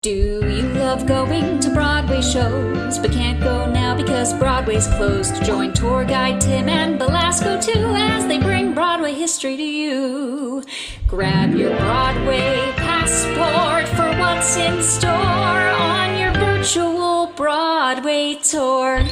Do you love going to Broadway shows, but can't go now because Broadway's closed? Join tour guide Tim and Belasco too as they bring Broadway history to you. Grab your Broadway passport for what's in store on your virtual Broadway tour.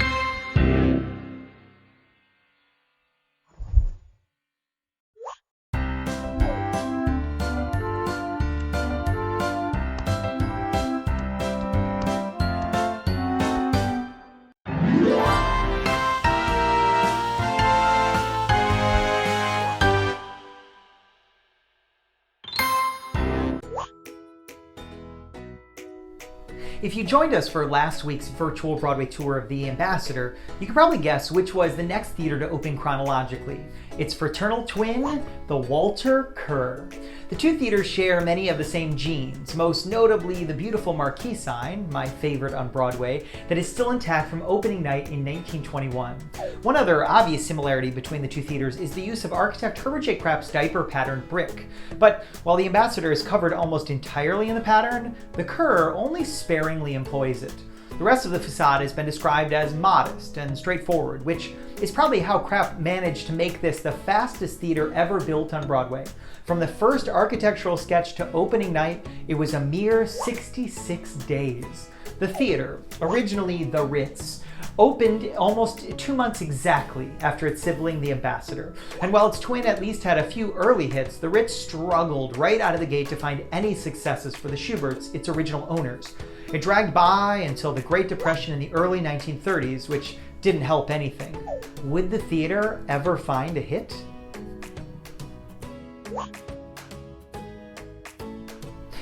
If you joined us for last week's Virtual Broadway Tour of The Ambassador, you can probably guess which was the next theater to open chronologically. Its fraternal twin, the Walter Kerr. The two theaters share many of the same genes, most notably the beautiful marquee sign, my favorite on Broadway, that is still intact from opening night in 1921. One other obvious similarity between the two theaters is the use of architect Herbert J. Krapp's diaper-patterned brick. But while the Ambassador is covered almost entirely in the pattern, the Kerr only sparingly employs it. The rest of the facade has been described as modest and straightforward, which is probably how Krapp managed to make this the fastest theater ever built on Broadway. From the first architectural sketch to opening night, it was a mere 66 days. The theater, originally the Ritz, opened almost 2 months exactly after its sibling, the Ambassador. And while its twin at least had a few early hits, the Ritz struggled right out of the gate to find any successes for the Shuberts, its original owners. It dragged by until the Great Depression in the early 1930s, which didn't help anything. Would the theater ever find a hit?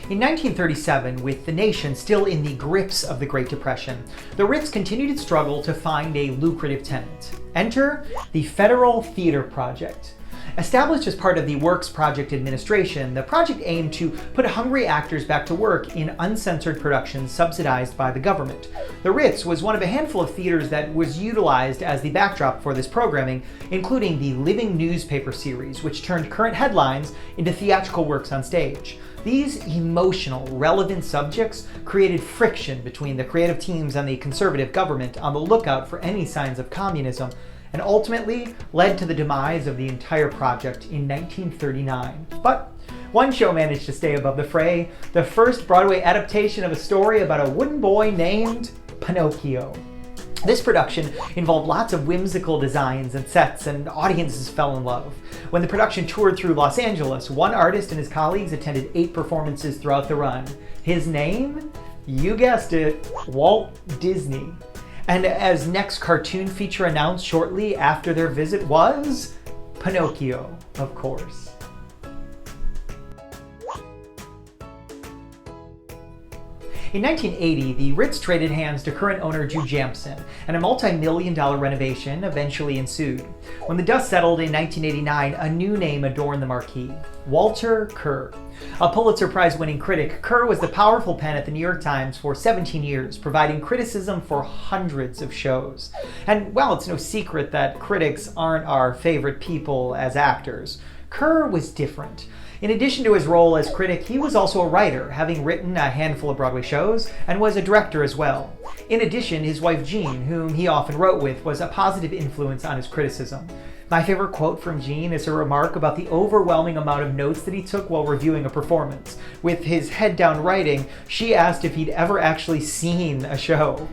In 1937, with the nation still in the grips of the Great Depression, the Ritz continued its struggle to find a lucrative tenant. Enter the Federal Theater Project. Established as part of the Works Project Administration, the project aimed to put hungry actors back to work in uncensored productions subsidized by the government. The Ritz was one of a handful of theaters that was utilized as the backdrop for this programming, including the Living Newspaper series, which turned current headlines into theatrical works on stage. These emotional, relevant subjects created friction between the creative teams and the conservative government on the lookout for any signs of communism, and ultimately led to the demise of the entire project in 1939. But one show managed to stay above the fray, the first Broadway adaptation of a story about a wooden boy named Pinocchio. This production involved lots of whimsical designs and sets, and audiences fell in love. When the production toured through Los Angeles, one artist and his colleagues attended 8 performances throughout the run. His name? You guessed it, Walt Disney. And as next cartoon feature announced shortly after their visit was Pinocchio, of course. In 1980, the Ritz traded hands to current owner Drew Jampson, and a multi-million-dollar renovation eventually ensued. When the dust settled in 1989, a new name adorned the marquee: Walter Kerr. A Pulitzer Prize-winning critic, Kerr was the powerful pen at the New York Times for 17 years, providing criticism for hundreds of shows. And while it's no secret that critics aren't our favorite people as actors, Kerr was different. In addition to his role as critic, he was also a writer, having written a handful of Broadway shows, and was a director as well. In addition, his wife Jean, whom he often wrote with, was a positive influence on his criticism. My favorite quote from Jean is her remark about the overwhelming amount of notes that he took while reviewing a performance. With his head down writing, she asked if he'd ever actually seen a show.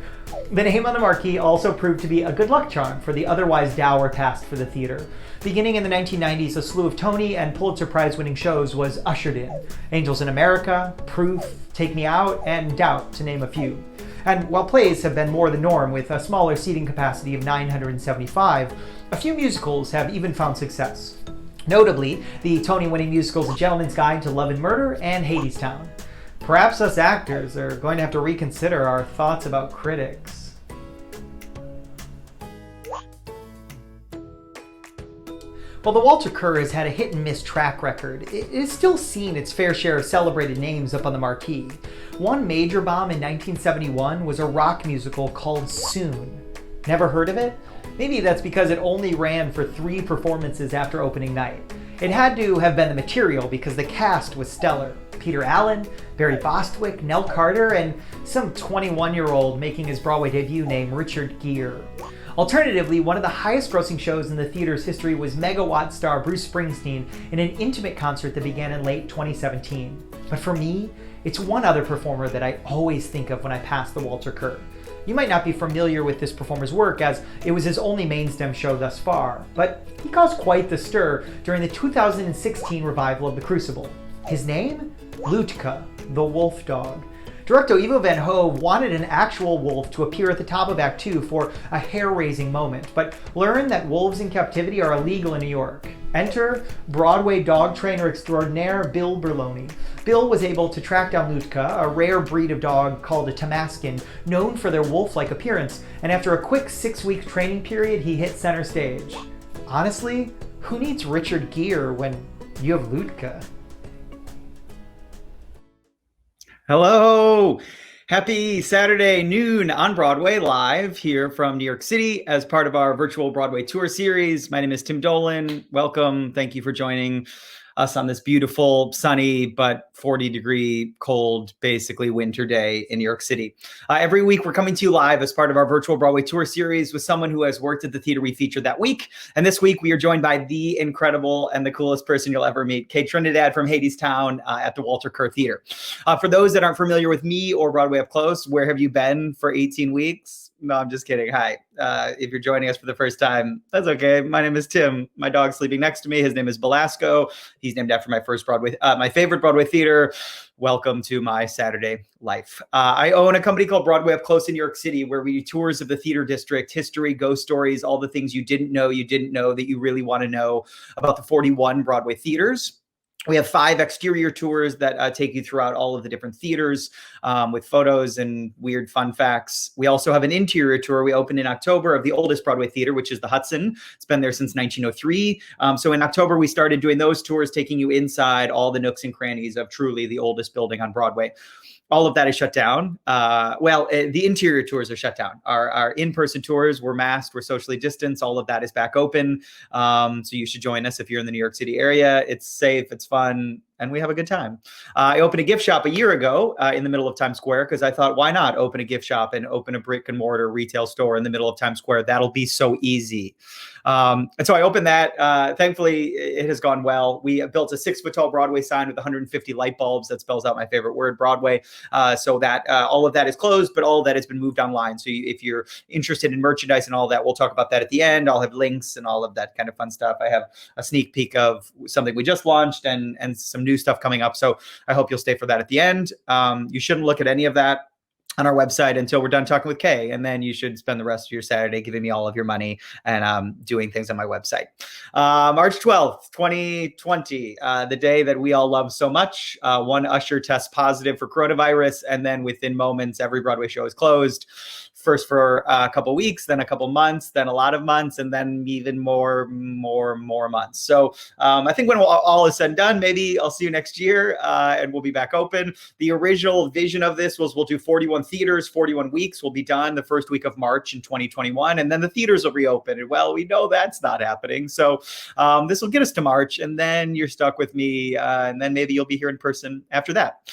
The name on the marquee also proved to be a good luck charm for the otherwise dour task for the theater. Beginning in the 1990s, a slew of Tony and Pulitzer Prize-winning shows was ushered in. Angels in America, Proof, Take Me Out, and Doubt, to name a few. And while plays have been more the norm with a smaller seating capacity of 975, a few musicals have even found success. Notably, the Tony-winning musicals A Gentleman's Guide to Love and Murder and Hadestown. Perhaps us actors are going to have to reconsider our thoughts about critics. While the Walter Kerr has had a hit-and-miss track record, it is still seen its fair share of celebrated names up on the marquee. One major bomb in 1971 was a rock musical called Soon. Never heard of it? Maybe that's because it only ran for 3 performances after opening night. It had to have been the material because the cast was stellar. Peter Allen, Barry Bostwick, Nell Carter, and some 21-year-old making his Broadway debut named Richard Gere. Alternatively, one of the highest grossing shows in the theater's history was megawatt star Bruce Springsteen in an intimate concert that began in late 2017. But for me, it's one other performer that I always think of when I pass the Walter Kerr. You might not be familiar with this performer's work as it was his only mainstem show thus far, but he caused quite the stir during the 2016 revival of The Crucible. His name? Lutka, the wolf dog. Director Ivo Van Hove wanted an actual wolf to appear at the top of Act 2 for a hair-raising moment, but learned that wolves in captivity are illegal in New York. Enter Broadway dog trainer extraordinaire Bill Berloni. Bill was able to track down Lutka, a rare breed of dog called a Tamaskin, known for their wolf-like appearance, and after a quick 6-week training period, he hit center stage. Honestly, who needs Richard Gere when you have Lutka? Hello. Happy Saturday noon on Broadway, live here from New York City as part of our Virtual Broadway Tour Series. My name is Tim Dolan. Welcome. Thank you for joining us on this beautiful, sunny, but 40-degree, cold, basically winter day in New York City. Every week, we're coming to you live as part of our Virtual Broadway Tour Series with someone who has worked at the theater we featured that week. And this week, we are joined by the incredible and the coolest person you'll ever meet, Kay Trinidad from Hadestown at the Walter Kerr Theater. For those that aren't familiar with me or Broadway Up Close, where have you been for 18 weeks? No, I'm just kidding. Hi. If you're joining us for the first time, that's okay. My name is Tim. My dog's sleeping next to me. His name is Belasco. He's named after my favorite Broadway theater. Welcome to my Saturday life. I own a company called Broadway Up Close in New York City, where we do tours of the theater district, history, ghost stories, all the things you didn't know that you really want to know about the 41 Broadway theaters. We have 5 exterior tours that take you throughout all of the different theaters with photos and weird fun facts. We also have an interior tour. We opened in October of the oldest Broadway theater, which is the Hudson. It's been there since 1903. So in October, we started doing those tours, taking you inside all the nooks and crannies of truly the oldest building on Broadway. All of that is shut down. The interior tours are shut down. Our in-person tours, we're masked, we're socially distanced. All of that is back open. So you should join us if you're in the New York City area. It's safe, it's fun, and we have a good time. I opened a gift shop a year ago in the middle of Times Square because I thought, why not open a gift shop and open a brick and mortar retail store in the middle of Times Square? That'll be so easy. And so I opened that. Thankfully, it has gone well. We built a 6-foot tall Broadway sign with 150 light bulbs that spells out my favorite word, Broadway. So that all of that is closed, but all of that has been moved online. So if you're interested in merchandise and all that, we'll talk about that at the end. I'll have links and all of that kind of fun stuff. I have a sneak peek of something we just launched and some new stuff coming up. So I hope you'll stay for that at the end. You shouldn't look at any of that on our website until we're done talking with Kay. And then you should spend the rest of your Saturday giving me all of your money and doing things on my website. March 12th, 2020, the day that we all love so much. One usher tests positive for coronavirus. And then within moments, every Broadway show is closed. First for a couple weeks, then a couple months, then a lot of months, and then even more months. So I think when all is said and done, maybe I'll see you next year and we'll be back open. The original vision of this was we'll do 41 theaters, 41 weeks. We'll be done the first week of March in 2021, and then the theaters will reopen. And well, we know that's not happening. So this will get us to March, and then you're stuck with me, and then maybe you'll be here in person after that.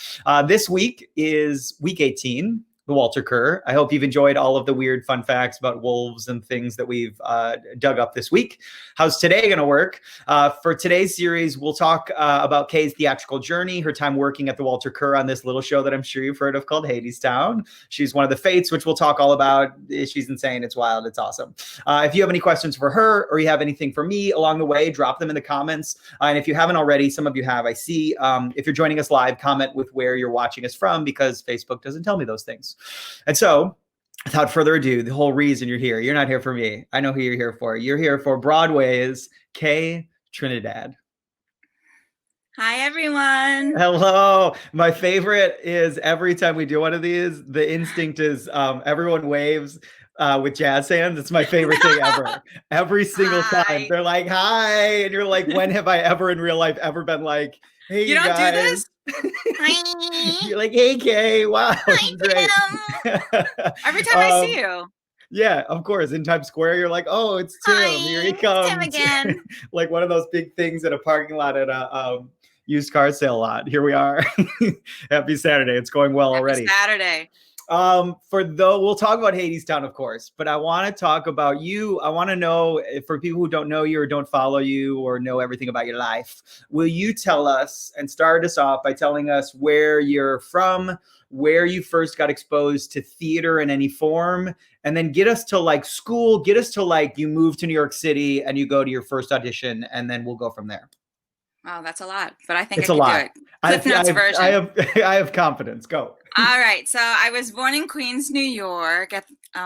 This week is week 18. The Walter Kerr. I hope you've enjoyed all of the weird fun facts about wolves and things that we've dug up this week. How's today going to work? For today's series, we'll talk about Kay's theatrical journey, her time working at the Walter Kerr on this little show that I'm sure you've heard of called Hadestown. She's one of the fates, which we'll talk all about. She's insane. It's wild. It's awesome. If you have any questions for her or you have anything for me along the way, drop them in the comments. And if you haven't already, some of you have, I see. If you're joining us live, comment with where you're watching us from because Facebook doesn't tell me those things. And so, without further ado, the whole reason you're not here for me. I know who you're here for. You're here for Broadway's Kay Trinidad. Hi, everyone. Hello. My favorite is every time we do one of these, the instinct is everyone waves with jazz hands. It's my favorite thing ever. Every single time. They're like, hi. And you're like, when have I ever in real life ever been like, hey, you don't guys. do this? You're like, hey, Kay. Wow. Hi, Great. Tim. Every time I see you. Yeah, of course. In Times Square, you're like, oh, it's Tim. Hi, Here he it's comes. Tim again. Like one of those big things at a parking lot at a used car sale lot. Here we are. Happy Saturday. It's going well Happy already. Saturday. We'll talk about Hadestown, of course, but I want to talk about you. I want to know, for people who don't know you or don't follow you or know everything about your life, will you tell us and start us off by telling us where you're from, where you first got exposed to theater in any form, and then get us to like school, get us to like you move to New York City and you go to your first audition, and then we'll go from there. Wow, that's a lot, but I think It's I a can lot. do it. Cliff Notes version. I have confidence. Go. All right. So I was born in Queens, New York. At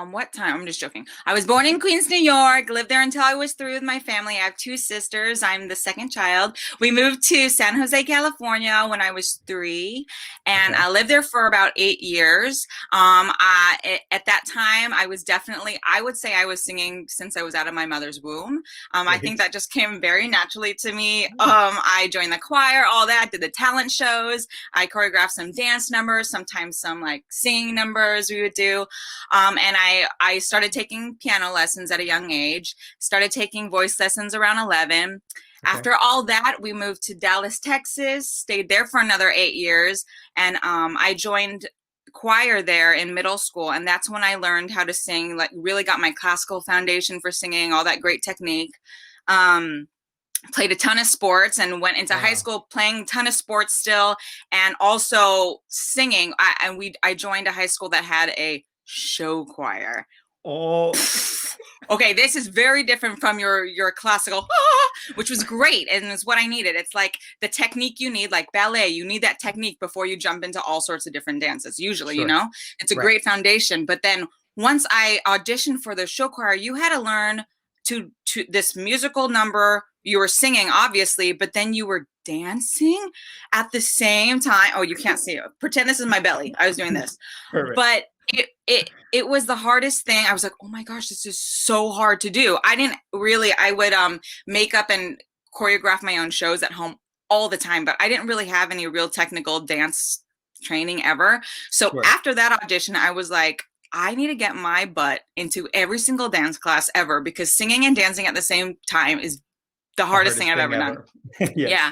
what time? I'm just joking. I was born in Queens, New York, lived there until I was 3 with my family. I have 2 sisters. I'm the second child. We moved to San Jose, California when I was 3, and I lived there for about 8 years. At that time, I would say I was singing since I was out of my mother's womb. I think that just came very naturally to me. I joined the choir, all that, did the talent shows. I choreographed some dance numbers, sometimes some like singing numbers we would do. And I started taking piano lessons at a young age, started taking voice lessons around 11. After all that, we moved to Dallas, Texas, stayed there for another 8 years. And I joined choir there in middle school. And that's when I learned how to sing, like really got my classical foundation for singing, all that great technique. Played a ton of sports and went into high school playing a ton of sports still, and also singing. I joined a high school that had a show choir. Oh, okay. This is very different from your classical, which was great. And it's what I needed. It's like the technique you need, like ballet, you need that technique before you jump into all sorts of different dances. Usually, you know, it's a great foundation. But then once I auditioned for the show choir, you had to learn to this musical number. You were singing, obviously, but then you were dancing at the same time. Oh, you can't see it. Pretend this is my belly. I was doing this. perfect. But it was the hardest thing. I was like, oh my gosh, this is so hard to do. I would make up and choreograph my own shows at home all the time, but I didn't really have any real technical dance training ever. So after that audition, I was like, I need to get my butt into every single dance class ever, because singing and dancing at the same time is the hardest thing I've ever done. Yeah.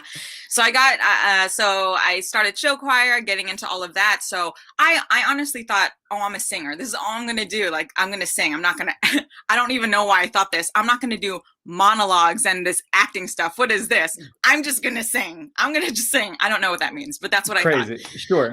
So I started show choir, getting into all of that. So I honestly thought, oh, I'm a singer. This is all I'm going to do. Like, I'm going to sing. I'm not going to, I don't even know why I thought this. I'm not going to do monologues and this acting stuff. What is this? I'm just going to sing. I'm going to just sing. I don't know what that means, but that's what I thought. Sure.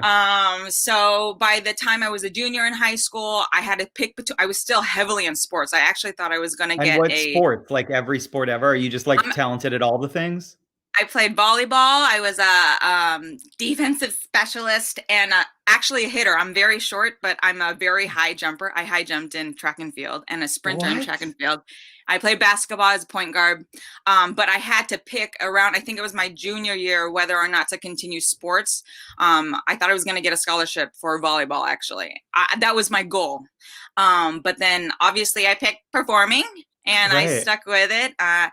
So by the time I was a junior in high school, I had to pick between, I was still heavily in sports. I actually thought I was going to get what sports? Like every sport ever? Are you just like talented at all the things? I played volleyball. I was a defensive specialist and actually a hitter. I'm very short, but I'm a very high jumper. I high jumped in track and field and a sprinter in track and field. I played basketball as a point guard, but I had to pick around, I think it was my junior year, whether or not to continue sports. I thought I was going to get a scholarship for volleyball, actually. That was my goal. But then obviously I picked performing. And I stuck with it. I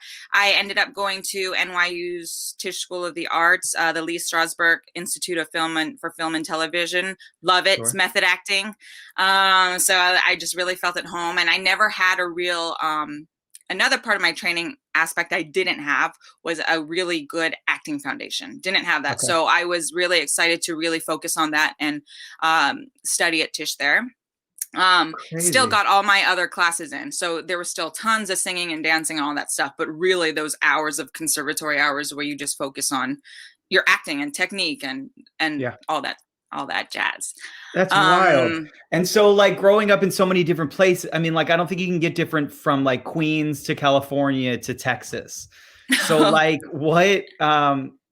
ended up going to NYU's Tisch School of the Arts, the Lee Strasberg Institute of Film and Television. Love it. It's method acting. So I just really felt at home. And I never had a real, another part of my training aspect I didn't have was a really good acting foundation. Didn't have that. So I was really excited to really focus on that and study at Tisch there. Still got all my other classes in. So there was still tons of singing and dancing and all that stuff. But really those hours of conservatory hours where you just focus on your acting and technique and all that jazz. That's wild. And so like growing up in so many different places, I mean, like, I don't think you can get different from like Queens to California to Texas. So like what,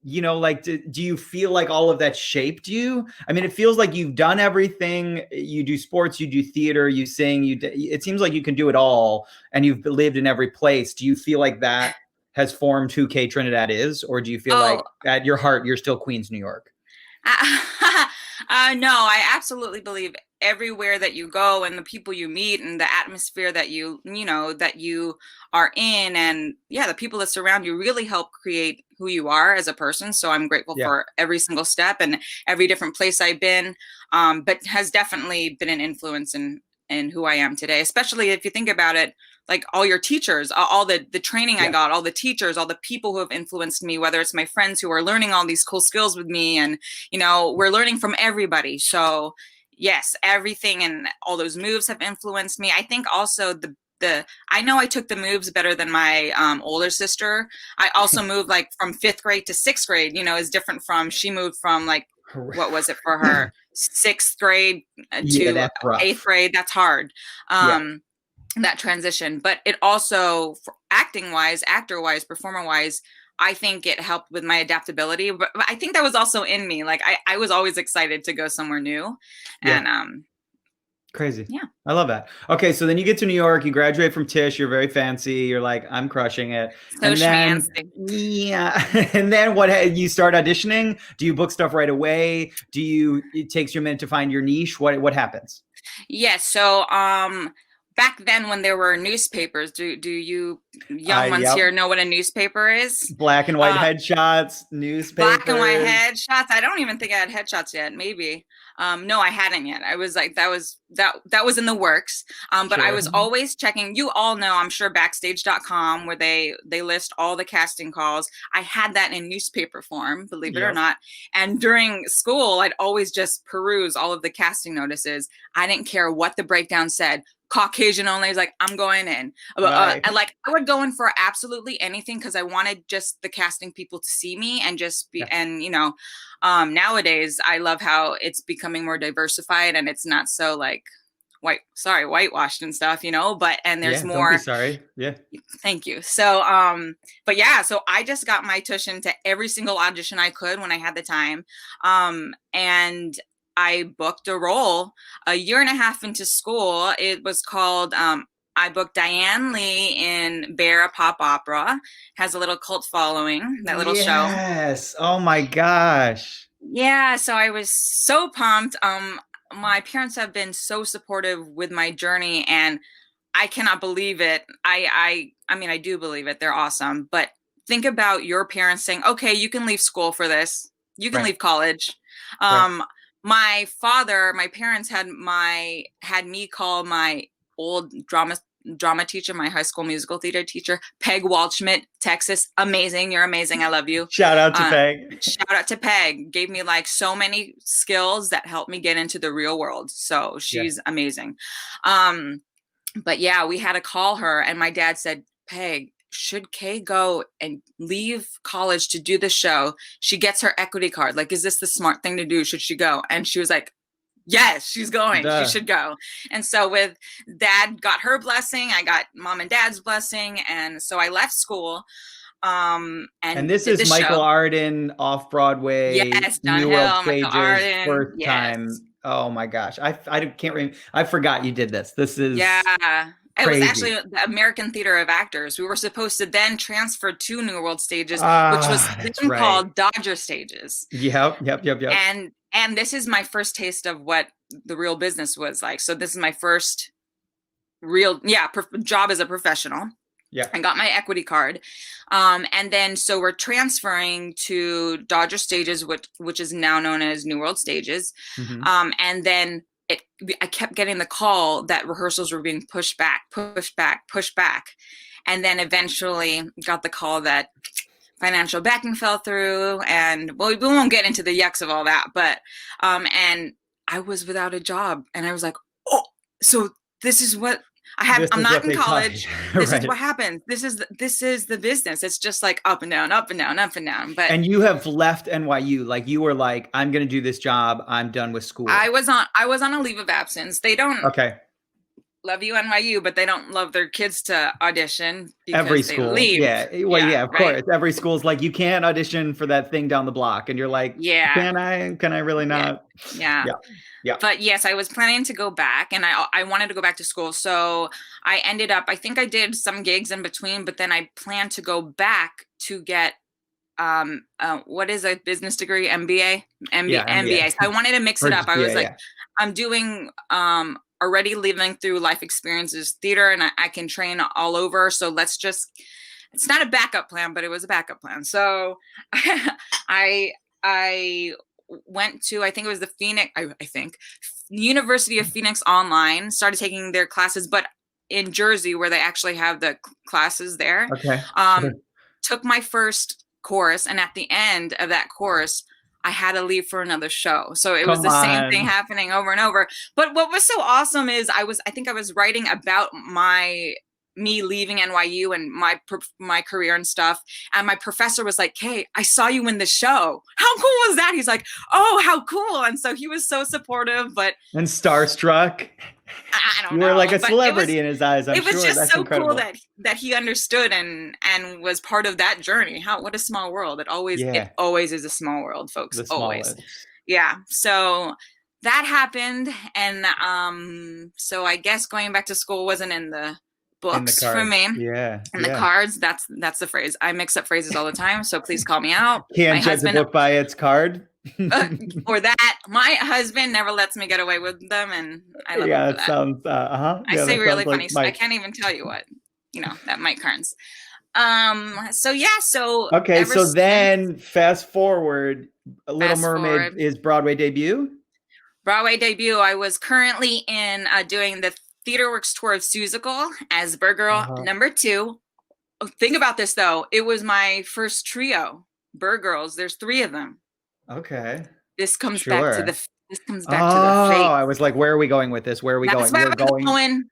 you know, like, do you feel like all of that shaped you? I mean, it feels like you've done everything. You do sports, you do theater, you sing, it seems like you can do it all and you've lived in every place. Do you feel like that has formed who Kay Trinidad is? Or do you feel like at your heart, you're still Queens, New York? No, I absolutely believe everywhere that you go and the people you meet and the atmosphere that you are in and the people that surround you really help create who you are as a person. So I'm grateful for every single step and every different place I've been, but has definitely been an influence in in who I am today, especially if you think about it, like all your teachers, all the training I got, all the teachers, all the people who have influenced me, whether it's my friends who are learning all these cool skills with me, and, you know, we're learning from everybody. So yes, everything and all those moves have influenced me. I think also I know I took the moves better than my older sister. I also moved like from 5th grade to 6th grade, you know, is different from, she moved from like, what was it for her? 6th grade to 8th grade. That's hard. That transition, but it also, acting wise, actor wise, performer wise, I think it helped with my adaptability. But I think that was also in me. Like I was always excited to go somewhere new, and crazy. Yeah, I love that. Okay, so then you get to New York, you graduate from Tisch, you're very fancy, you're like, I'm crushing it. So and then, and then what? You start auditioning? Do you book stuff right away? It takes you a minute to find your niche? What happens? Yes. So back then when there were newspapers, do you young ones here know what a newspaper is? Black and white headshots, newspapers. Black and white headshots. I don't even think I had headshots yet. Maybe. No, I hadn't yet. I was like, that was in the works. But I was always checking. You all know, I'm sure, backstage.com, where they list all the casting calls. I had that in newspaper form, believe it or not. And during school, I'd always just peruse all of the casting notices. I didn't care what the breakdown said. Caucasian only. Is like, I'm going in. I would go in for absolutely anything, because I wanted just the casting people to see me and just be. And you know, nowadays I love how it's becoming more diversified, and it's not so like whitewashed and stuff, you know. But there's more. Don't be sorry. Yeah. Thank you. So but yeah, so I just got my tuition to every single audition I could when I had the time, and I booked a role a year and a half into school. It was called, I booked Diane Lee in Bear, a pop opera. Has a little cult following, that little show. Yes. Oh my gosh. Yeah. So I was so pumped. My parents have been so supportive with my journey, and I cannot believe it. I mean, I do believe it. They're awesome. But think about your parents saying, okay, you can leave school for this. You can leave college. My parents had me call my old drama teacher, my high school musical theater teacher, Peg Waldschmidt, Texas. Amazing. You're amazing. I love you. Shout out to Peg. Shout out to Peg. Gave me like so many skills that helped me get into the real world. So she's amazing. But yeah, we had to call her, and my dad said, Peg, should Kay go and leave college to do the show? She gets her equity card. Like, is this the smart thing to do? Should she go? And she was like, yes, she's going. She should go. And so with Dad got her blessing, I got Mom and Dad's blessing. And so I left school. And this is Michael Arden off Broadway. Yes, New World Stages, first time. Oh my gosh. I can't remember. I forgot you did this. This is It was actually the American Theater of Actors. We were supposed to then transfer to New World Stages, which was then called Dodger Stages. Yep. And this is my first taste of what the real business was like. So this is my first real job as a professional. Yeah. I got my equity card. And then so we're transferring to Dodger Stages, which is now known as New World Stages. Mm-hmm. And then I kept getting the call that rehearsals were being pushed back. And then eventually got the call that financial backing fell through, and we won't get into the yucks of all that, but and I was without a job, and I was like, oh, so this is what I have. I'm not in college. This is what happens. This is the business. It's just like up and down, up and down, up and down. But and you have left NYU. Like you were like, I'm going to do this job. I'm done with school. I was on a leave of absence. They don't love you NYU, but they don't love their kids to audition because every school. They leave. Of course. Every school's like, you can't audition for that thing down the block, and you're like, can I really not? Yeah. But yes, I was planning to go back, and I wanted to go back to school. So I ended up, I think I did some gigs in between, but then I planned to go back to get what is a business degree? MBA. So I wanted to mix it up. I was like, I'm doing already living through life experiences theater, and I can train all over. So let's just, it's not a backup plan, but it was a backup plan. So I went to, I think it was the University of Phoenix online, started taking their classes, but in Jersey, where they actually have the classes there. Okay. Took my first course, and at the end of that course, I had to leave for another show. So it was the same thing happening over and over. But what was so awesome is I think I was writing about me leaving NYU and my career and stuff. And my professor was like, "Kay, I saw you in the show. How cool was that?" He's like, "Oh, how cool." And so he was so supportive, and starstruck. I don't know. You were like a celebrity in his eyes. I'm sure. It was just That's so incredible. cool that he understood and was part of that journey. What a small world. It always is a small world, folks. Always. Yeah. So that happened. And so I guess going back to school wasn't in the books for me. Yeah. And the cards, that's the phrase. I mix up phrases all the time, so please call me out. Can't judge a book by its card. Or that. My husband never lets me get away with them, and I love him for that. Sounds I say really funny stuff. I can't even tell you what, that Mike Carnes. So okay, so then fast forward, Little Mermaid is Broadway debut. I was currently in doing the TheaterWorks tour of Seussical as Bird Girl number 2. Think about this though. It was my first trio, Bird Girls. There's 3 of them. Okay. This comes back to the fate. I was like, where are we going with this? Where are we going? We're going.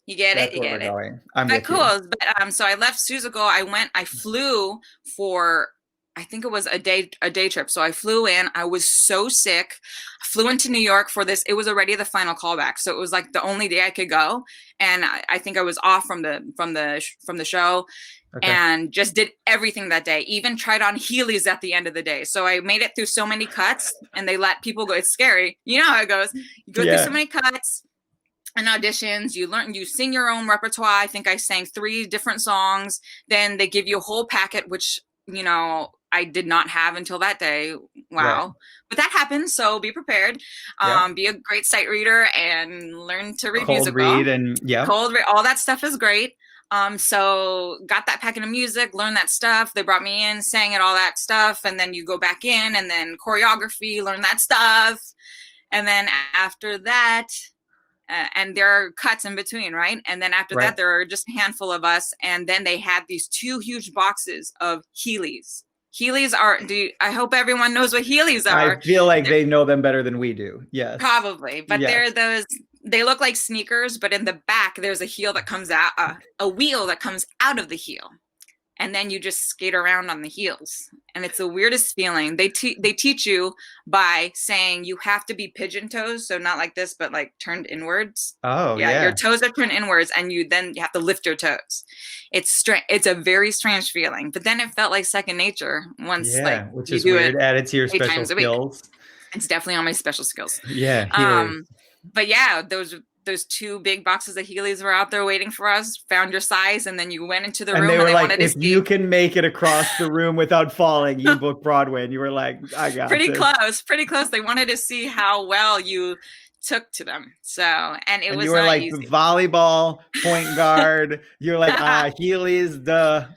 You get it. You get it. I'm but cool. But so I left Seussical. I flew for, I think it was a day trip. So I flew in. I was so sick. I flew into New York for this. It was already the final callback, so it was like the only day I could go. And I think I was off from the show, and just did everything that day. Even tried on Heelys at the end of the day. So I made it through so many cuts, and they let people go. It's scary. You know how it goes. You go through so many cuts and auditions. You sing your own repertoire. I think I sang 3 different songs. Then they give you a whole packet, which I did not have until that day. Wow. Right. But that happens. So be prepared. Be a great sight reader and learn to read musical. Cold read. All that stuff is great. So got that packet of music, learned that stuff. They brought me in, sang it, all that stuff. And then you go back in and then choreography, learn that stuff. And then after that, and there are cuts in between, right? And then after that, there are just a handful of us. And then they had these 2 huge boxes of Heelys. Heelys are, I hope everyone knows what Heelys are. I feel like they know them better than we do. Yes. Probably. But they're those, they look like sneakers, but in the back, there's a heel that comes out, a wheel that comes out of the heel. And then you just skate around on the heels. And it's the weirdest feeling. They teach you by saying you have to be pigeon toes. So not like this, but like turned inwards. Oh, yeah. Your toes are turned inwards, and you have to lift your toes. It's strange. It's a very strange feeling. But then it felt like second nature once, which is weird. Added to your special skills. It's definitely on my special skills. Yeah. But yeah, those 2 big boxes of Heelys were out there waiting for us, found your size, and then you went into the room and they were like, wanted to if you can make it across the room without falling, you book Broadway. And you were like, I got pretty close. They wanted to see how well you took to them. So, and you were like easy. Volleyball, point guard. You're like, Heelys, duh.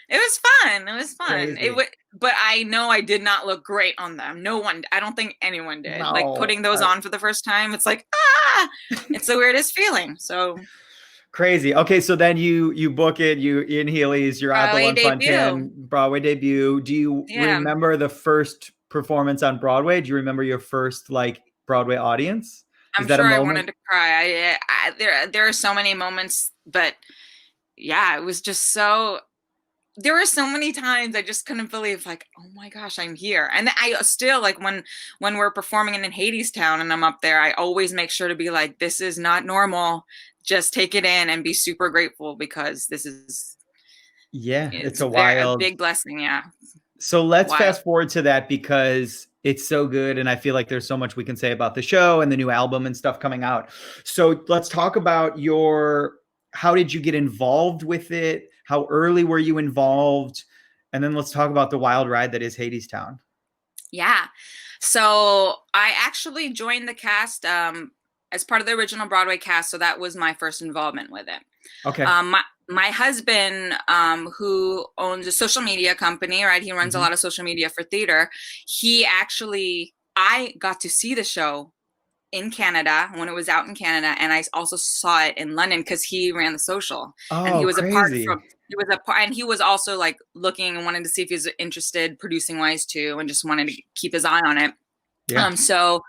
It was fun. But I know I did not look great on them. No one, I don't think anyone did. No, like putting those on for the first time, it's like, it's the weirdest feeling. So crazy. Okay, so then you book it, you in Heelys, you're at the One Fun 10 Broadway debut. Do you remember the first performance on Broadway? Do you remember your first Broadway audience? I'm sure I wanted to cry. There are so many moments, but yeah, it was just so. There were so many times I just couldn't believe, oh my gosh, I'm here. And I still, when we're performing in Hadestown and I'm up there, I always make sure to be like, this is not normal. Just take it in and be super grateful, because this is. It's a big blessing. Yeah. So let's fast forward to that, because it's so good. And I feel like there's so much we can say about the show and the new album and stuff coming out. So let's talk about how did you get involved with it? How early were you involved? And then let's talk about the wild ride that is Hadestown. Yeah. So I actually joined the cast as part of the original Broadway cast. So that was my first involvement with it. Okay. My husband, who owns a social media company, right? He runs a lot of social media for theater. I got to see the show in Canada when it was out in Canada, and I also saw it in London because he ran the social, and he Oh, was crazy. and he was also like looking and wanted to see if he was interested producing wise too, and just wanted to keep his eye on it. Yeah. So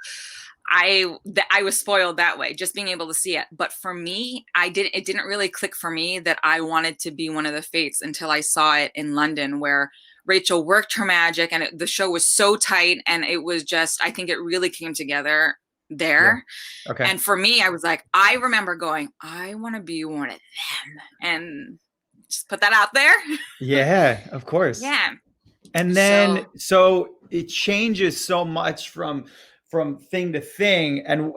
I was spoiled that way, just being able to see it. But for me, it didn't really click for me that I wanted to be one of the Fates until I saw it in London, where Rachel worked her magic, and the show was so tight, and it was just, I think it really came together there. Yeah. Okay. And for me, I was like, I remember going, I want to be one of them, and just put that out there. Yeah, of course. Yeah. And then so it changes so much from thing to thing. And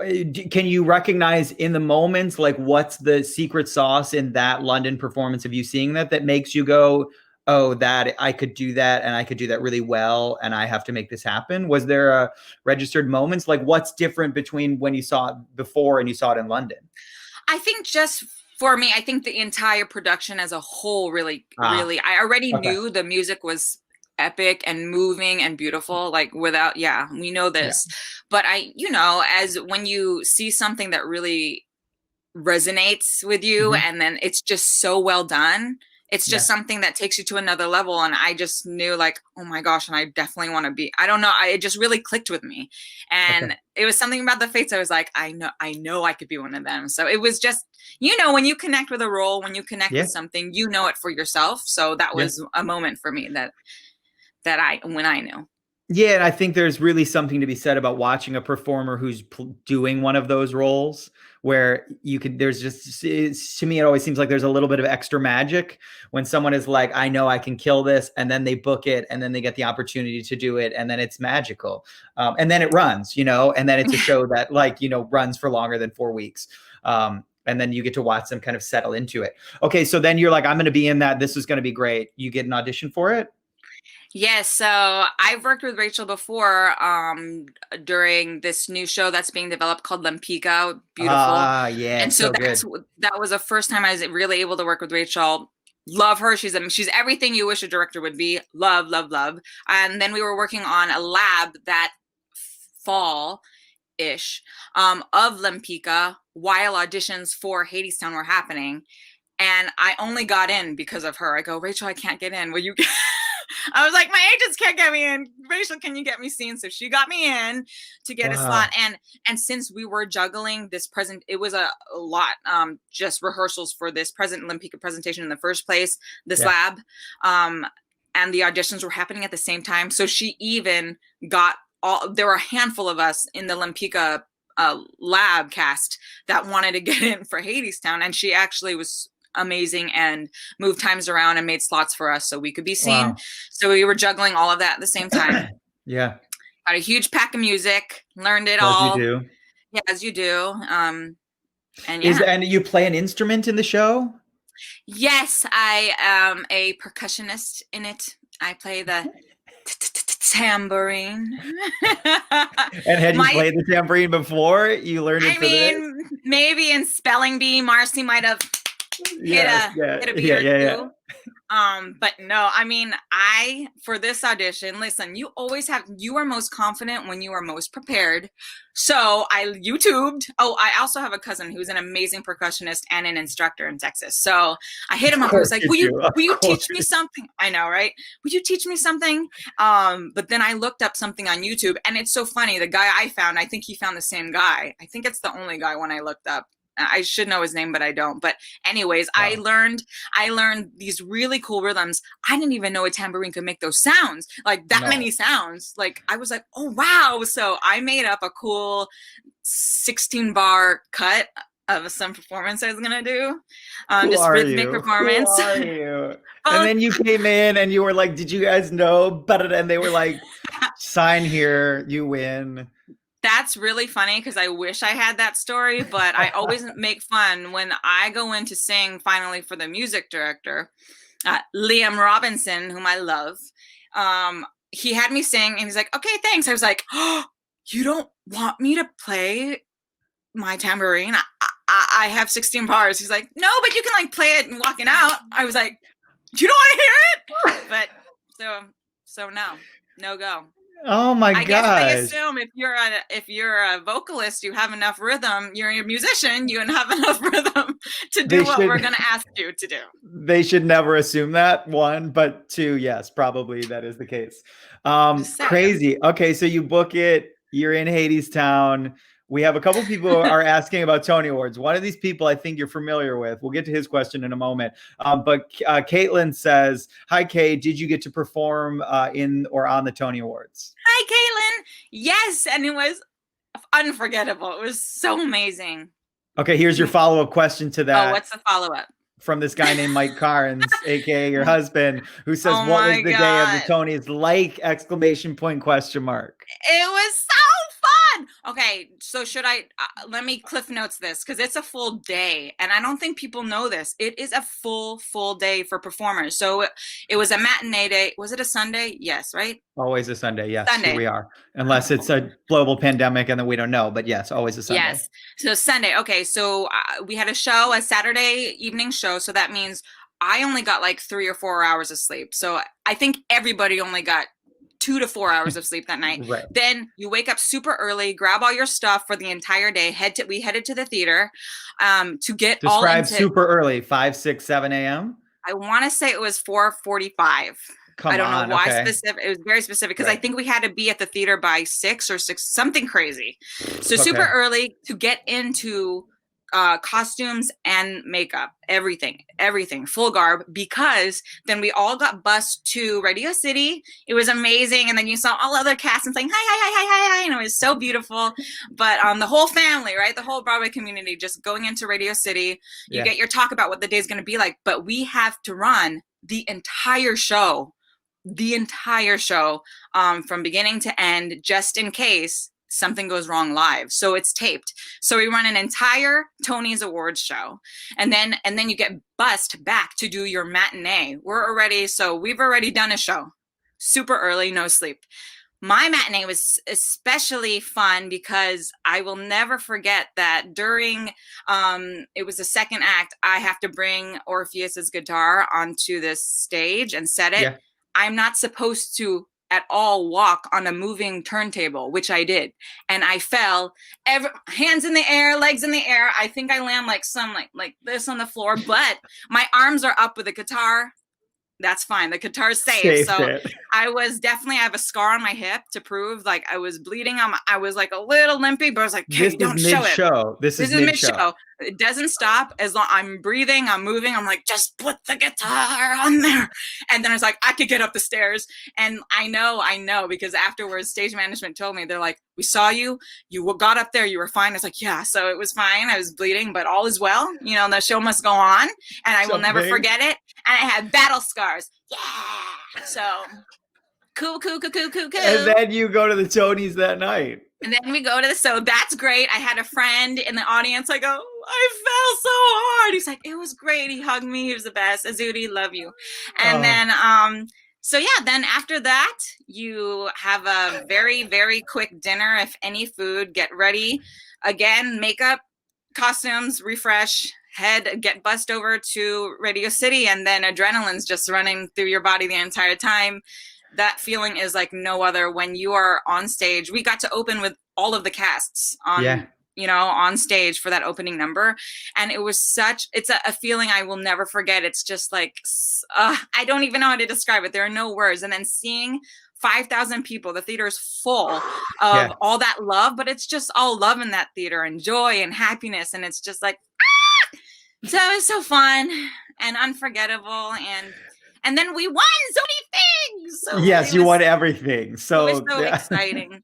can you recognize in the moments, like, what's the secret sauce in that London performance of you seeing that makes you go, oh, that I could do that, and I could do that really well, and I have to make this happen? Was there a registered moments? Like, what's different between when you saw it before and you saw it in London? I think just for me, I think the entire production as a whole really, I already knew the music was epic and moving and beautiful, like without, we know this. But as when you see something that really resonates with you, and then it's just so well done, it's just something that takes you to another level. And I just knew, like, oh my gosh, and I definitely want to be, I don't know, it just really clicked with me. And it was something about the Fates. I was like, I know I could be one of them. So it was just, when you connect with a role, when you connect with something, it for yourself. So that was a moment for me when I knew. Yeah, and I think there's really something to be said about watching a performer who's doing one of those roles, where there's just, to me, it always seems like there's a little bit of extra magic when someone is like, I know I can kill this, and then they book it, and then they get the opportunity to do it, and then it's magical. And then it runs, and then it's a show that, like, runs for longer than 4 weeks. And then you get to watch them kind of settle into it. Okay, so then you're like, I'm going to be in that. This is going to be great. You get an audition for it? Yes, so I've worked with Rachel before during this new show that's being developed called Lempicka. Beautiful. Yeah. And so that was the first time I was really able to work with Rachel. Love her. She's everything you wish a director would be. Love, love, love. And then we were working on a lab that fall-ish of Lempicka while auditions for Hadestown were happening. And I only got in because of her. I go, Rachel, I can't get in. Will you get... I was like, my agents can't get me in. Rachel, can you get me seen? So she got me in to get a slot. And since we were juggling this it was a lot, just rehearsals for this Lempicka presentation in the first place, this lab, and the auditions were happening at the same time. So she even got there were a handful of us in the Lempicka lab cast that wanted to get in for Hadestown. And she actually was amazing and moved times around and made slots for us so we could be seen. Wow. So we were juggling all of that at the same time. Yeah. Got a huge pack of music, learned it all. As you do. Yeah, as you do. And you play an instrument in the show? Yes, I am a percussionist in it. I play the tambourine. And had you played the tambourine before? You learned it this? Maybe in spelling bee, Marcy might have hit a beat or two. But no, for this audition, listen, you are most confident when you are most prepared. So I YouTubed. Oh, I also have a cousin who's an amazing percussionist and an instructor in Texas. So I hit him up. I was like, will you teach me something? I know, right? Would you teach me something? But then I looked up something on YouTube, and it's so funny. The guy I found, I think he found the same guy. I think it's the only guy when I looked up. I should know his name, but I don't. But anyways, wow. I learned these really cool rhythms. I didn't even know a tambourine could make those sounds, like that many sounds. Like I was like, oh, wow. So I made up a cool 16-bar cut of some performance I was going to do. Just rhythmic performance. Who are you? And then you came in and you were like, did you guys know? And they were like, sign here, you win. That's really funny because I wish I had that story, but I always make fun when I go in to sing finally for the music director, Liam Robinson, whom I love. He had me sing and he's like, okay, thanks. I was like, oh, you don't want me to play my tambourine? I have 16 bars. He's like, no, but you can like play it and walk it out. I was like, you don't want to hear it? But so no go. Oh my I guess they gosh. assume if you're a vocalist, you have enough rhythm. You're a musician, you have enough rhythm to do what we're going to ask you to do. They should never assume that, one, but two, yes, probably that is the case. Crazy. Okay, so you book it. You're in Hadestown. We have a couple people who are asking about Tony Awards. One of these people I think you're familiar with. We'll get to his question in a moment. But Caitlin says, "Hi, Kay. Did you get to perform in or on the Tony Awards?" Hi, Caitlin. Yes, and it was unforgettable. It was so amazing. Okay, here's your follow-up question to that. Oh, what's the follow-up? From this guy named Mike Carnes, aka your husband, who says, "What was the day of the Tonys like?" Exclamation point, question mark. It was so fun. Okay, so should I let me cliff notes this because it's a full day, and I don't think people know this. It is a full day for performers. So it was a matinee day. Was it a Sunday? Yes, right? Always a Sunday. Yes, Sunday. Here we are. Unless it's a global pandemic and then we don't know. But yes, always a Sunday. Yes. So Sunday. Okay. So we had a Saturday evening show. So that means I only got like 3 or 4 hours of sleep. So I think everybody only got 2 to 4 hours of sleep that night. Right. Then you wake up super early, grab all your stuff for the entire day. We headed to the theater to get all into. Describe super early, 5, 6, 7 a.m. I want to say it was 4:45. I don't know why specific. It was very specific because I think we had to be at the theater by 6 or 6, something crazy. So super early to get into costumes and makeup, everything, full garb, because then we all got bused to Radio City. It was amazing. And then you saw all other cast and saying, hi. And it was so beautiful. But the whole family, right? The whole Broadway community just going into Radio City. You get your talk about what the day's going to be like, but we have to run the entire show from beginning to end, just in case something goes wrong live. So it's taped. So we run an entire Tony's Awards show, and then you get bussed back to do your matinee. We've already done a show super early, no sleep. My matinee was especially fun because I will never forget that during it was the second act. I have to bring Orpheus's guitar onto this stage and set it. Yeah. I'm not supposed to at all walk on a moving turntable, which I did. And I fell, hands in the air, legs in the air. I think I land like this on the floor, but my arms are up with the guitar. That's fine. The guitar's safe. So I have a scar on my hip to prove like I was bleeding. I was like a little limpy, but I was like, hey, don't show it. This is mid-show. It doesn't stop as long I'm breathing, I'm moving. I'm like, just put the guitar on there. And then I was like, I could get up the stairs. And I know, because afterwards stage management told me, they're like, we saw you got up there, you were fine. I was like, yeah, so it was fine. I was bleeding, but all is well. The show must go on, and I will never forget it. And I had battle scars. Yeah. So cool. And then you go to the Tonys that night. And then we go to so that's great. I had a friend in the audience. I go, I fell so hard. He's like, it was great. He hugged me. He was the best. Azudi, love you. And then, then after that, you have a very, very quick dinner. If any food, get ready. Again, makeup, costumes, refresh, get bussed over to Radio City, and then adrenaline's just running through your body the entire time. That feeling is like no other when you are on stage. We got to open with all of the casts on stage for that opening number. And it was it's a feeling I will never forget. It's just like, I don't even know how to describe it. There are no words. And then seeing 5,000 people, the theater is full of all that love, but it's just all love in that theater and joy and happiness. And it's just like, so it was so fun and unforgettable. And then we won so many things. So yes, you won everything. So it was so exciting.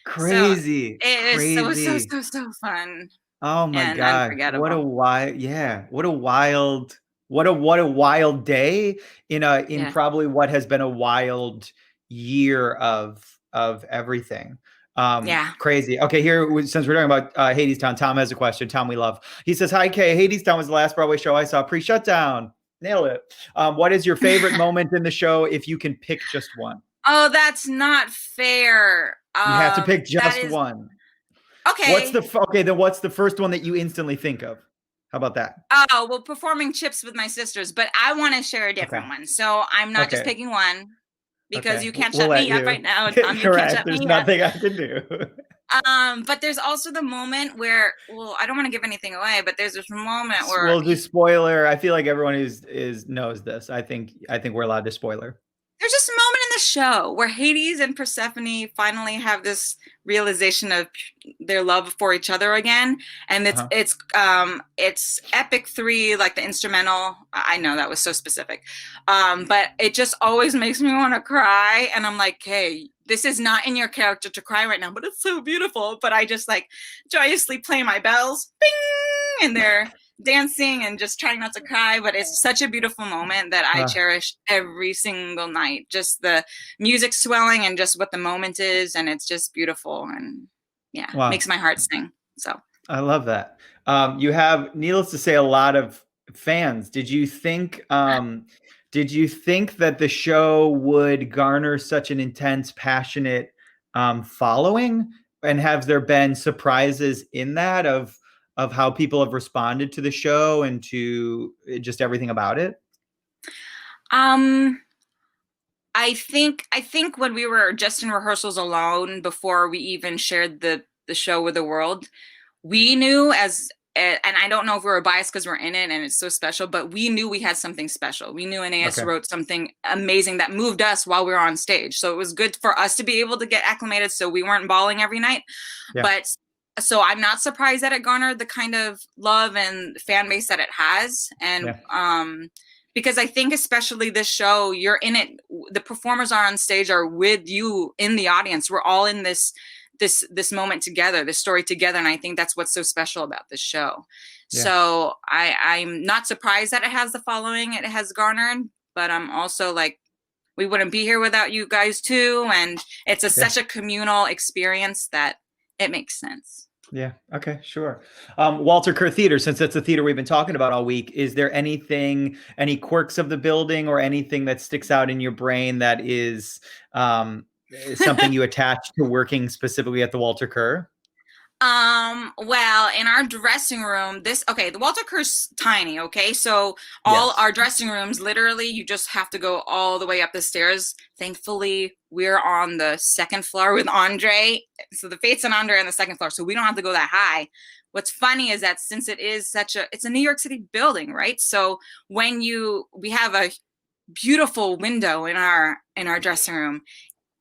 Crazy. So it was so fun. Oh my God. What a wild day in probably what has been a wild year of everything. Crazy. Okay, here, since we're talking about Hadestown, Tom has a question. Tom, we love. He says, hi, Kay. Hadestown was the last Broadway show I saw pre-shutdown. Nailed it. What is your favorite moment in the show if you can pick just one? Oh, that's not fair. You have to pick just one. Okay. What's the first one that you instantly think of? How about that? Oh, well, performing Chips with my sisters, but I want to share a different one. So I'm not just picking one. because Okay. you can't We'll shut let me up you. right now. Tom, you can't Correct. shut There's me up. nothing I can do. But there's also the moment where, well, I don't want to give anything away, but there's this moment where We'll do spoiler. I feel like everyone is knows this. I think we're allowed to spoiler. there's just a moment in the show where Hades and Persephone finally have this realization of their love for each other again, and it's epic 3, like the instrumental. I know that was so specific, but it just always makes me want to cry, and I'm like, hey, this is not in your character to cry right now, but it's so beautiful. But I just like joyously play my bells, bing, and they're dancing and just trying not to cry. But it's such a beautiful moment that I cherish every single night. Just the music swelling and just what the moment is, and it's just beautiful, and makes my heart sing. So I love that. You have, needless to say, a lot of fans. Did you think that the show would garner such an intense, passionate following? And have there been surprises in that of how people have responded to the show and to just everything about it? I think when we were just in rehearsals alone before we even shared the show with the world, we knew and I don't know if we were biased because we're in it and it's so special, but we knew we had something special. We knew Aeneas wrote something amazing that moved us while we were on stage. So it was good for us to be able to get acclimated so we weren't bawling every night. Yeah. But so I'm not surprised that it garnered the kind of love and fan base that it has. And because I think especially this show, you're in it, the performers are on stage are with you in the audience. We're all in this moment together, this story together. And I think that's what's so special about this show. Yeah. So I'm not surprised that it has the following it has garnered, but I'm also like, we wouldn't be here without you guys too. And it's such a communal experience that it makes sense. Yeah. Okay. Sure. Walter Kerr Theater, since that's the theater we've been talking about all week, is there any quirks of the building or anything that sticks out in your brain that is something you attach to working specifically at the Walter Kerr? Well, in our dressing room, the Walter Kerr's tiny, okay? So all our dressing rooms, literally, you just have to go all the way up the stairs. Thankfully, we're on the second floor with Andre. So the Fates and Andre on the second floor, so we don't have to go that high. What's funny is that since it is it's a New York City building, right? So when we have a beautiful window in our dressing room,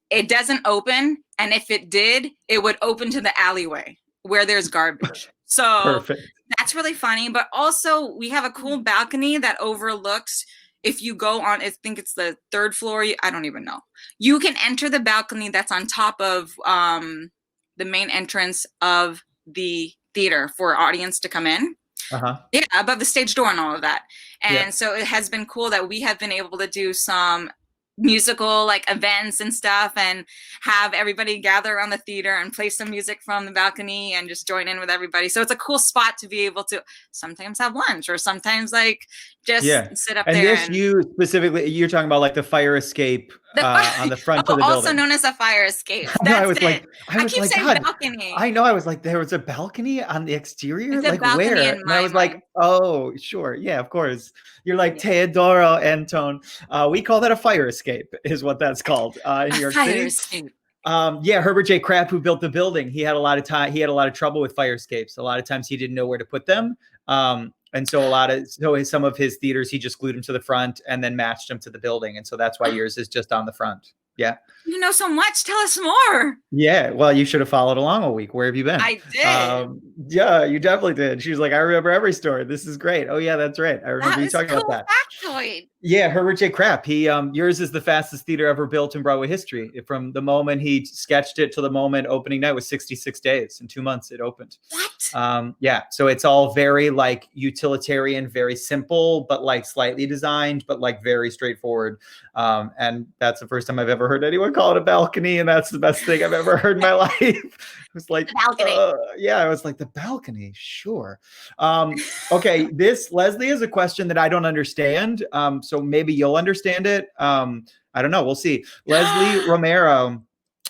it doesn't open. And if it did, it would open to the alleyway where there's garbage. So perfect. That's really funny. But also we have a cool balcony that overlooks, if you go on, I think it's the 3rd floor. I don't even know. You can enter the balcony that's on top of the main entrance of the theater for audience to come in. Yeah, above the stage door and all of that. And so it has been cool that we have been able to do some musical like events and stuff and have everybody gather around the theater and play some music from the balcony and just join in with everybody. So it's a cool spot to be able to sometimes have lunch or sometimes like just sit up there. And you specifically, you're talking about like the fire escape on the front of the building. Also known as a fire escape. I keep saying balcony. I know. I was like, there was a balcony on the exterior? It's like where? And I was like, oh, sure. Yeah, of course. You're like, Teodoro Antone. We call that a fire escape is what that's called in New York City. Escape. Herbert J. Crabb, who built the building, he had a lot of trouble with fire escapes. A lot of times he didn't know where to put them. And so some of his theaters, he just glued them to the front and then matched them to the building. And so that's why yours is just on the front. Yeah. You know so much. Tell us more. Yeah. Well, you should have followed along all week. Where have you been? I did. Yeah, you definitely did. She was like, I remember every story. This is great. Oh yeah, that's right. I remember you talking about that. Factoid. Yeah, Herbert J. Crabb. Yours is the fastest theater ever built in Broadway history. From the moment he sketched it to the moment opening night was 66 days. In 2 months, it opened. What? Yeah. So it's all very like utilitarian, very simple, but like slightly designed, but like very straightforward. And that's the first time I've ever heard anyone call it a balcony, and that's the best thing I've ever heard in my life. It was like, I was like, the balcony, sure. Okay, Leslie is a question that I don't understand. So maybe you'll understand it. I don't know. We'll see. Leslie Romero,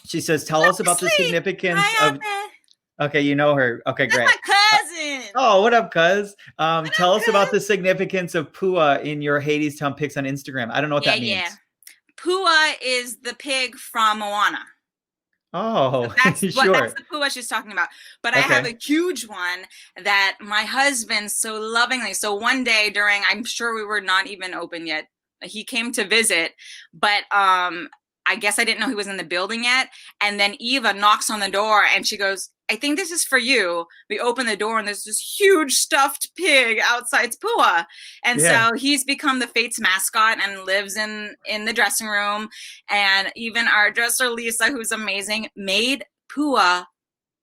she says, tell us about the significance of. Okay, you know her. Okay, great. That's my cousin. Oh, what up, cuz? Tell us about the significance of Pua in your Hadestown pics on Instagram. I don't know what that means. Yeah. Pua is the pig from Moana. Oh, That's sure. the Pua she's talking about. But I have a huge one that my husband so lovingly. So one day I'm sure we were not even open yet. He came to visit, but I guess I didn't know he was in the building yet. And then Eva knocks on the door and she goes, I think this is for you. We open the door and there's this huge stuffed pig outside Pua. And so he's become the Fates mascot and lives in the dressing room. And even our dresser, Lisa, who's amazing, made Pua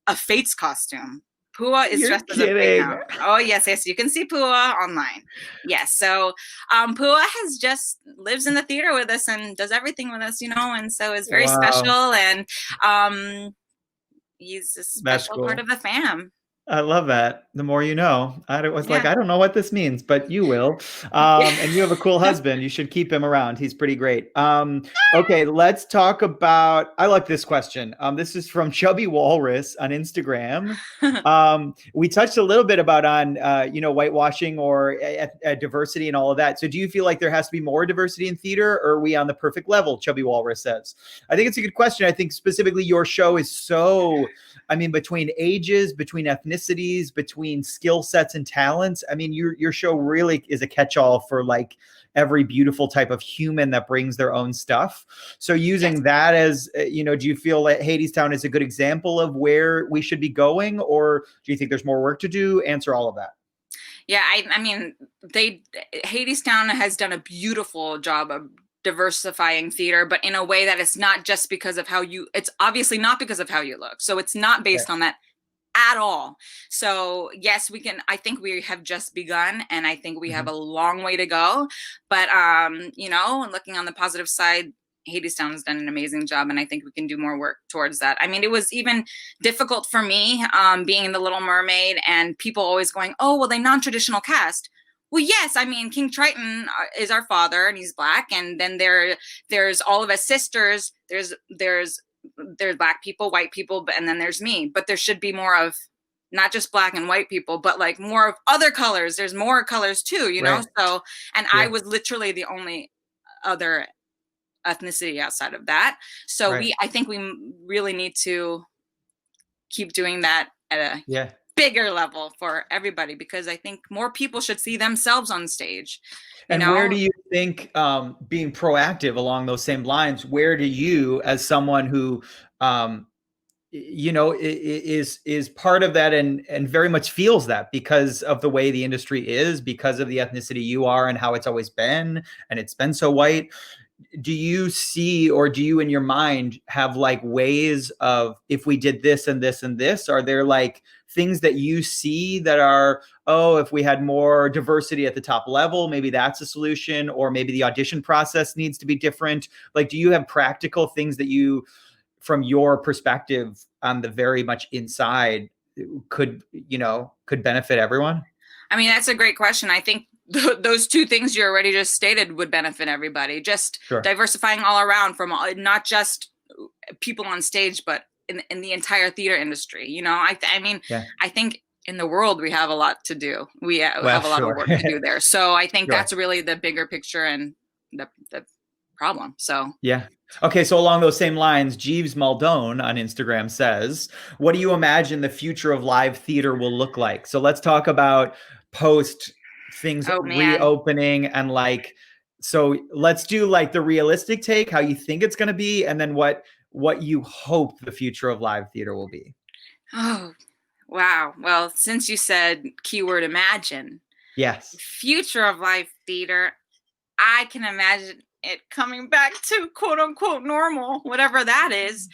a Fates costume. Pua is dressed as a pig now. Oh, yes. You can see Pua online. Yes. So Pua lives in the theater with us and does everything with us, and so it's very special. And he's a special part of the fam. I love that. The more you know. I don't know what this means, but you will. And you have a cool husband. You should keep him around. He's pretty great. Okay, let's talk about, I like this question. This is from Chubby Walrus on Instagram. We touched a little bit about whitewashing or diversity and all of that. So do you feel like there has to be more diversity in theater, or are we on the perfect level? Chubby Walrus says. I think it's a good question. I think specifically your show is between ages, between ethnicities, between skill sets and talents. I mean, your show really is a catch-all for like every beautiful type of human that brings their own stuff. So using that as, do you feel that Hadestown is a good example of where we should be going, or do you think there's more work to do? Answer all of that. Yeah, Hadestown has done a beautiful job of diversifying theater, but in a way that it's not just because of it's obviously not because of how you look. So it's not based on that at all. So yes, I think we have just begun, and I think we have a long way to go. But, looking on the positive side, Hadestown has done an amazing job, and I think we can do more work towards that. I mean, it was even difficult for me being in The Little Mermaid, and people always going, oh, well, they non-traditional cast. Well, yes, King Triton is our father, and he's Black, and then there's all of us sisters. There's Black people, white people, and then there's me. But there should be more of not just Black and white people, but like more of other colors. There's more colors too, know. So, and I was literally the only other ethnicity outside of that. So I think we really need to keep doing that at a bigger level for everybody, because I think more people should see themselves on stage. And where do you think, being proactive along those same lines, where do you, as someone who, is part of that and very much feels that because of the way the industry is, because of the ethnicity you are and how it's always been, and it's been so white, do you see, or do you in your mind have like ways of, if we did this and this and this, are there like things that you see that are, if we had more diversity at the top level, maybe that's a solution, or maybe the audition process needs to be different? Like, do you have practical things that you, from your perspective on the very much inside, could benefit everyone? I mean, that's a great question. I think those two things you already just stated would benefit everybody. Just diversifying all around, from not just people on stage, but in the entire theater industry. I think in the world we have a lot to do. We have a lot of work to do there. So I think that's really the bigger picture and the problem. So Okay, so along those same lines, Jeeves Maldone on Instagram says, what do you imagine the future of live theater will look like? So let's talk about post things reopening, and so let's do like the realistic take, how you think it's going to be, and then what you hope the future of live theater will be. Oh, wow. Well, since you said keyword imagine, yes, future of live theater, I can imagine it coming back to quote unquote normal, whatever that is.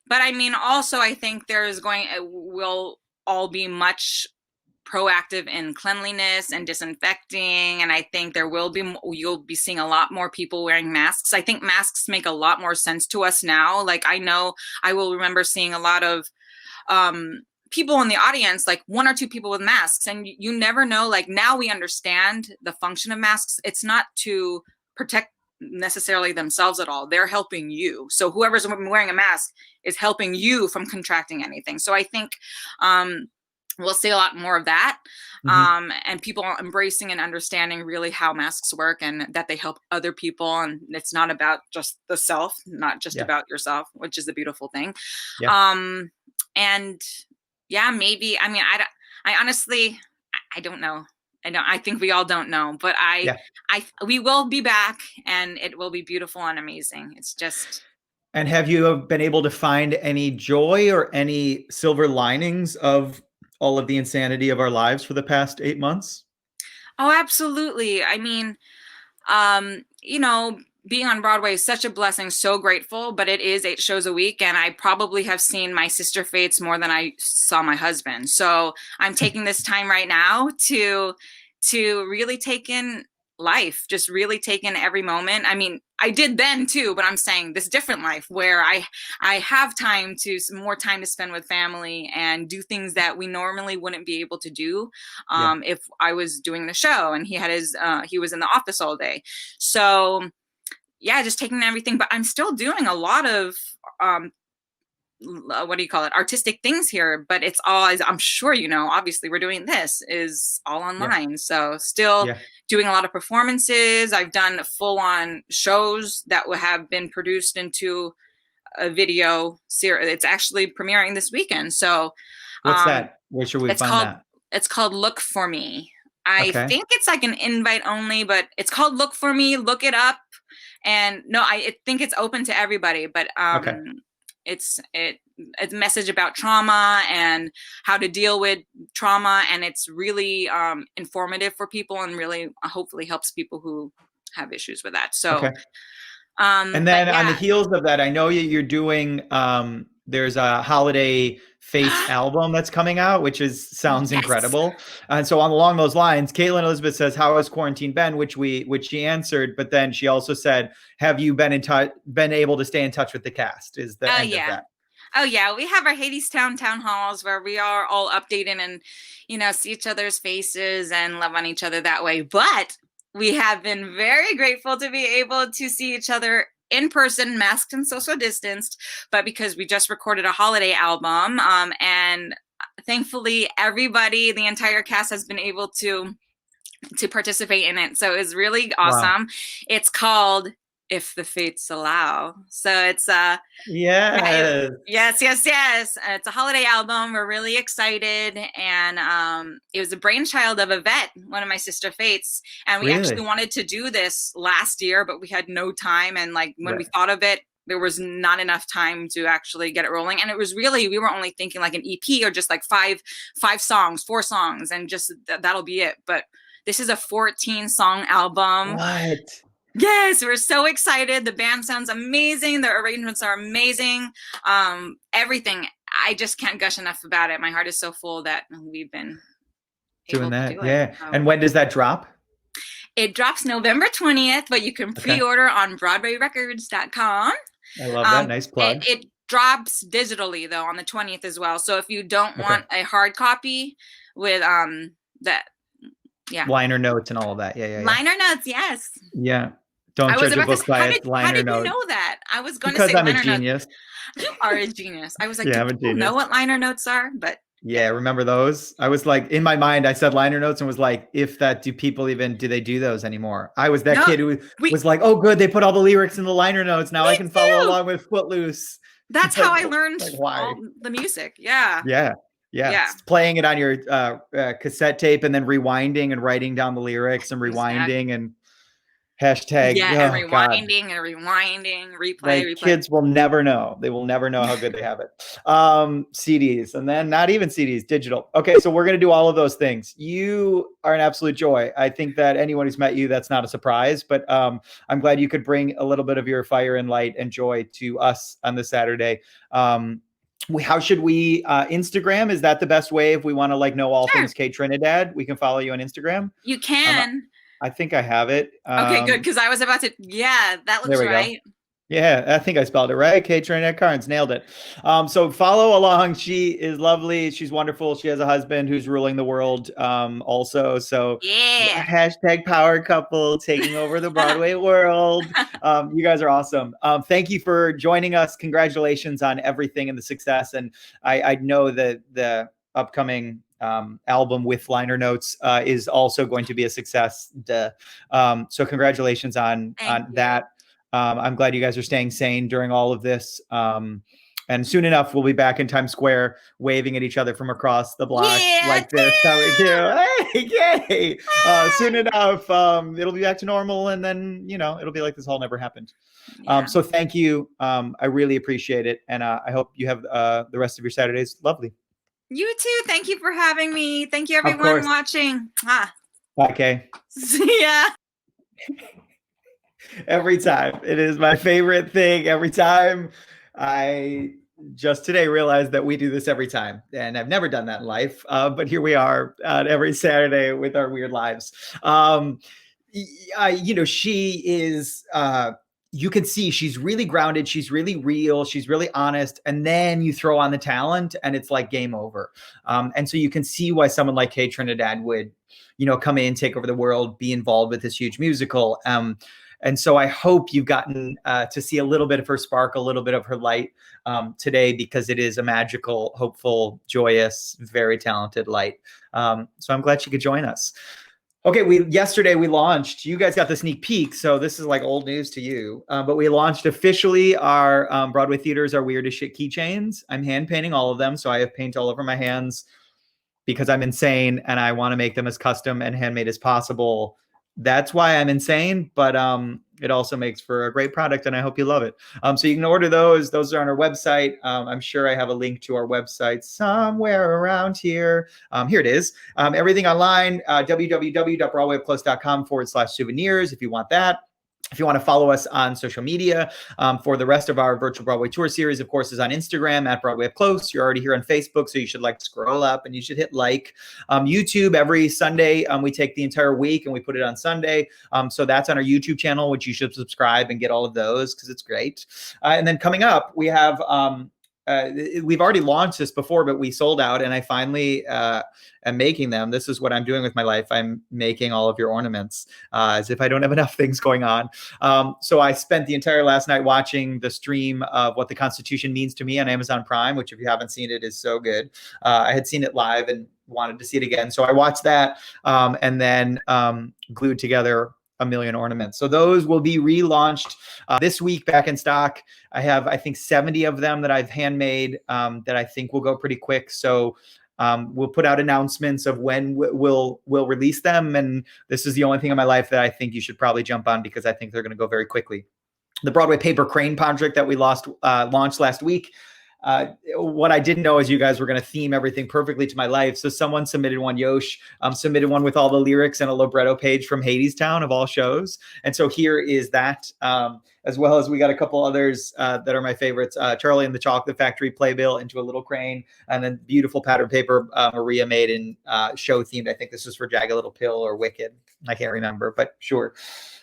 But also I think we'll all be much proactive in cleanliness and disinfecting, and I think you'll be seeing a lot more people wearing masks. I think masks make a lot more sense to us now. Like, I know I will remember seeing a lot of people in the audience, like 1 or 2 people with masks, and you never know. Like, now we understand the function of masks. It's not to protect necessarily themselves at all. They're helping you. So whoever's wearing a mask is helping you from contracting anything. So I think we'll see a lot more of that. Mhm. And people embracing and understanding really how masks work and that they help other people. And it's not about just the self, not just Yeah. about yourself, which is a beautiful thing. Yeah. And yeah, maybe, I mean, I honestly, I don't know. I think we all don't know, but Yeah. we will be back and it will be beautiful and amazing. It's just. And have you been able to find any joy or any silver linings of all of the insanity of our lives for the past 8 months? Oh, absolutely. I mean, you know, being on Broadway is such a blessing, so grateful, but it is 8 shows a week. And I probably have seen my sister Fates more than I saw my husband. So I'm taking this time right now to really take in life, just really take in every moment. I mean, I did then too, but I'm saying this different life where I have more time to spend with family and do things that we normally wouldn't be able to do if I was doing the show and he was in the office all day. So yeah, just taking everything, but I'm still doing a lot of what do you call it, artistic things here, but it's all, as I'm sure you know, obviously we're doing this is all online. So still doing a lot of performances. I've done full-on shows that have been produced into a video series. It's actually premiering this weekend. So What's that? Where should we find that? It's called Look For Me. I Okay. think it's like an invite only, but it's called Look For Me. Look it up. And no, I think it's open to everybody, but Okay. it's a message about trauma and how to deal with trauma, and it's really informative for people and really hopefully helps people who have issues with that. So Okay. And then on the heels of that, I know you're doing there's a holiday Fates album that's coming out, which sounds incredible. And so along those lines, Caitlin Elizabeth says, "How has quarantine been?" Which she answered, but then she also said, "Have you been able to stay in touch with the cast?" Is the end of that? Oh yeah, we have our Hadestown town halls where we are all updating and, you know, see each other's faces and love on each other that way. But we have been very grateful to be able to see each other in person, masked and social distanced, but because we just recorded a holiday album, and thankfully everybody, the entire cast has been able to participate in it. So it's really awesome. Wow. It's called If the Fates Allow. So it's yes. It's a holiday album. We're really excited, and it was a brainchild of Yvette, one of my sister Fates, and we actually wanted to do this last year, but we had no time, and like when we thought of it, there was not enough time to actually get it rolling. And it was really, we were only thinking like an EP or just like four songs, and just that'll be it. But this is a 14-song album. What? Yes, we're so excited. The band sounds amazing. The arrangements are amazing. Everything. I just can't gush enough about it. My heart is so full that we've been doing that. Yeah. And when does that drop? It drops November 20th, but you can pre-order on BroadwayRecords.com. I love that. Nice plug. It drops digitally though on the 20th as well. So if you don't want a hard copy with liner notes and all of that. Yeah. Liner notes, yes. Yeah. Don't judge a book by its liner notes. How did you know that? I was going to say because I'm a genius. You are a genius. I was like, I'm a do you know what liner notes are? But yeah, remember those? I was like, in my mind, I said liner notes and was like, do they do those anymore? I was that kid who was like, oh, good, they put all the lyrics in the liner notes. Now I can follow along with Footloose. That's how I learned all the music. Yeah. Yeah. Playing it on your cassette tape and then rewinding and writing down the lyrics and rewinding and hashtag. Yeah, and rewinding, replay. Kids will never know. They will never know how good they have it. CDs, and then not even CDs, digital. Okay, so we're going to do all of those things. You are an absolute joy. I think that anyone who's met you, that's not a surprise, but I'm glad you could bring a little bit of your fire and light and joy to us on this Saturday. How should we Instagram? Is that the best way if we want to like know all things Kay Trinidad? We can follow you on Instagram. You can. I think I have it. Okay, good. Because I was about to. Yeah, that looks right. Go. Yeah, I think I spelled it right. Kay Trinidad Carnes, nailed it. So follow along. She is lovely. She's wonderful. She has a husband who's ruling the world also. So hashtag power couple taking over the Broadway world. You guys are awesome. Thank you for joining us. Congratulations on everything and the success. And I know that the upcoming album with liner notes is also going to be a success. So congratulations on that. I'm glad you guys are staying sane during all of this. And soon enough, we'll be back in Times Square waving at each other from across the block like this. How we do. Hey, yay! Soon enough, it'll be back to normal. And then, it'll be like this all never happened. Yeah. So thank you. I really appreciate it. And I hope you have the rest of your Saturdays lovely. You too. Thank you for having me. Thank you, everyone watching. Bye, Kay. See ya. Every time. It is my favorite thing. Every time. I just today realized that we do this every time, and I've never done that in life. But here we are every Saturday with our weird lives. She is, you can see she's really grounded. She's really real. She's really honest. And then you throw on the talent and it's like game over. And so you can see why someone like Kay Trinidad would, come in, take over the world, be involved with this huge musical. And so I hope you've gotten to see a little bit of her spark, a little bit of her light today, because it is a magical, hopeful, joyous, very talented light. So I'm glad she could join us. Okay, yesterday we launched, you guys got the sneak peek, so this is like old news to you, but we launched officially our Broadway Theaters, our Weird as Shit keychains. I'm hand painting all of them, so I have paint all over my hands because I'm insane and I want to make them as custom and handmade as possible. That's why I'm insane, but it also makes for a great product, and I hope you love it. So you can order those. Those are on our website. I'm sure I have a link to our website somewhere around here. Here it is. Everything online, www.broadwayupclose.com/souvenirs if you want that. If you want to follow us on social media for the rest of our Virtual Broadway Tour Series, of course, is on Instagram at Broadway Up Close. You're already here on Facebook, so you should scroll up and you should hit like. YouTube, every Sunday, we take the entire week and we put it on Sunday. So that's on our YouTube channel, which you should subscribe and get all of those because it's great. And then coming up, we have... we've already launched this before, but we sold out, and I finally am making them. This is what I'm doing with my life. I'm making all of your ornaments as if I don't have enough things going on. So I spent the entire last night watching the stream of What the Constitution Means to Me on Amazon Prime, which if you haven't seen it is so good. I had seen it live and wanted to see it again. So I watched that and then glued together a million ornaments. So those will be relaunched this week, back in stock. I have, I think, 70 of them that I've handmade that I think will go pretty quick. So we'll put out announcements of when we'll release them. And this is the only thing in my life that I think you should probably jump on because I think they're going to go very quickly. The Broadway paper crane project that we launched last week. What I didn't know is you guys were going to theme everything perfectly to my life. So someone submitted one, Yosh, submitted one with all the lyrics and a libretto page from Hadestown of all shows. And so here is that, as well as we got a couple others that are my favorites. Charlie and the Chocolate Factory playbill into a little crane, and then beautiful pattern paper Maria made in show themed. I think this was for Jagged Little Pill or Wicked. I can't remember, but sure.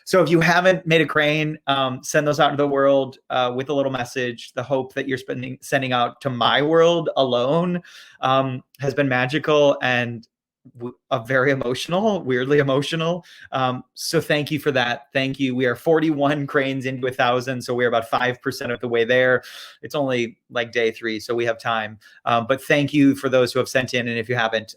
So if you haven't made a crane, send those out into the world with a little message. The hope that you're sending out to my world alone has been magical and very emotional, weirdly emotional. So thank you for that. Thank you. We are 41 cranes into 1,000. So we're about 5% of the way there. It's only like day 3, so we have time. But thank you for those who have sent in. And if you haven't,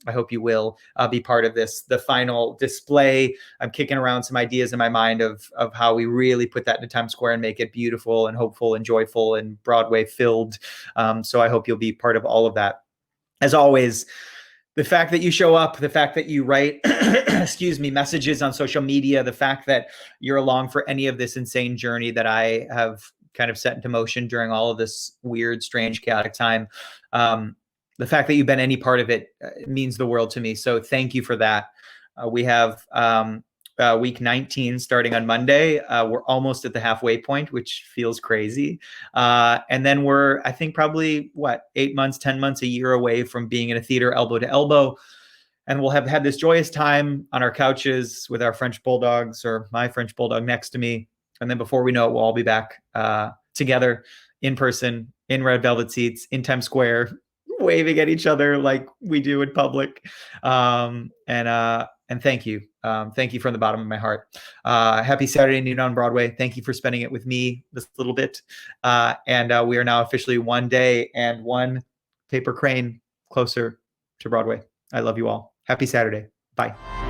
I hope you will be part of this, the final display. I'm kicking around some ideas in my mind of how we really put that into Times Square and make it beautiful and hopeful and joyful and Broadway filled. So I hope you'll be part of all of that. As always, the fact that you show up, the fact that you write, messages on social media, the fact that you're along for any of this insane journey that I have kind of set into motion during all of this weird, strange, chaotic time. The fact that you've been any part of it means the world to me. So thank you for that. We have week 19 starting on Monday. We're almost at the halfway point, which feels crazy. And then we're, I think, probably 8 months, 10 months, a year away from being in a theater elbow to elbow. And we'll have had this joyous time on our couches with our French bulldogs or my French bulldog next to me. And then before we know it, we'll all be back together in person, in red velvet seats, in Times Square, waving at each other like we do in public. And thank you. Thank you from the bottom of my heart. Happy Saturday Noon on Broadway. Thank you for spending it with me this little bit. And we are now officially one day and one paper crane closer to Broadway. I love you all. Happy Saturday. Bye.